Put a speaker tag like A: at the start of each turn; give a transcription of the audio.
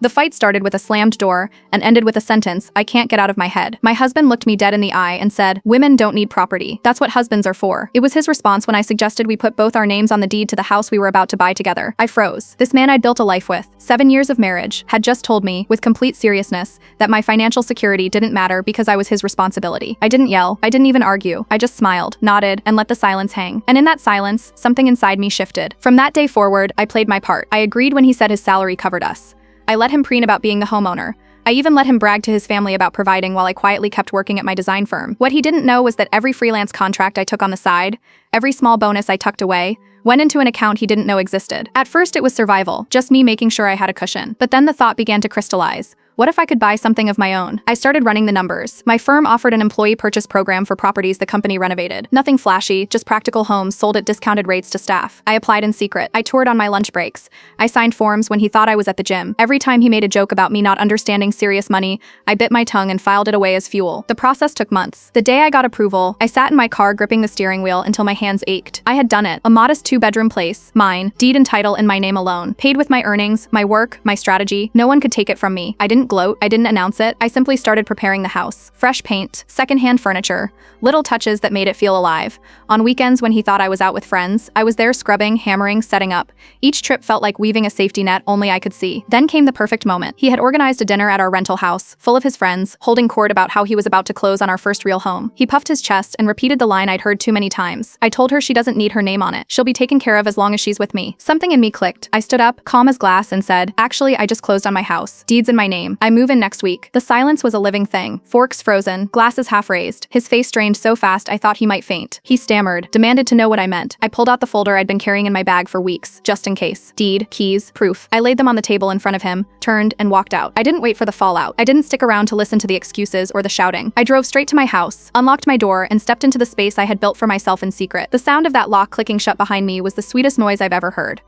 A: The fight started with a slammed door and ended with a sentence I can't get out of my head. My husband looked me dead in the eye and said, "Women don't need property. That's what husbands are for." It was his response when I suggested we put both our names on the deed to the house we were about to buy together. I froze. This man I'd built a life with, 7 years of marriage, had just told me, with complete seriousness, that my financial security didn't matter because I was his responsibility. I didn't yell. I didn't even argue. I just smiled, nodded, and let the silence hang. And in that silence, something inside me shifted. From that day forward, I played my part. I agreed when he said his salary covered us. I let him preen about being the homeowner. I even let him brag to his family about providing while I quietly kept working at my design firm. What he didn't know was that every freelance contract I took on the side, every small bonus I tucked away, went into an account he didn't know existed. At first it was survival, just me making sure I had a cushion. But then the thought began to crystallize. What if I could buy something of my own? I started running the numbers. My firm offered an employee purchase program for properties the company renovated. Nothing flashy, just practical homes sold at discounted rates to staff. I applied in secret. I toured on my lunch breaks. I signed forms when he thought I was at the gym. Every time he made a joke about me not understanding serious money, I bit my tongue and filed it away as fuel. The process took months. The day I got approval, I sat in my car gripping the steering wheel until my hands ached. I had done it. A modest 2-bedroom place, mine, deed and title in my name alone. Paid with my earnings, my work, my strategy. No one could take it from me. I didn't gloat. I didn't announce it. I simply started preparing the house. Fresh paint, secondhand furniture, little touches that made it feel alive. On weekends when he thought I was out with friends, I was there scrubbing, hammering, setting up. Each trip felt like weaving a safety net only I could see. Then came the perfect moment. He had organized a dinner at our rental house, full of his friends, holding court about how he was about to close on our first real home. He puffed his chest and repeated the line I'd heard too many times. I told her she doesn't need her name on it. She'll be taken care of as long as she's with me. Something in me clicked. I stood up, calm as glass, and said, "Actually, I just closed on my house. Deeds in my name. I move in next week." The silence was a living thing. Forks frozen, glasses half raised. His face strained so fast I thought he might faint. He stammered, demanded to know what I meant. I pulled out the folder I'd been carrying in my bag for weeks, just in case. Deed, keys, proof. I laid them on the table in front of him, turned, and walked out. I didn't wait for the fallout. I didn't stick around to listen to the excuses or the shouting. I drove straight to my house, unlocked my door, and stepped into the space I had built for myself in secret. The sound of that lock clicking shut behind me was the sweetest noise I've ever heard.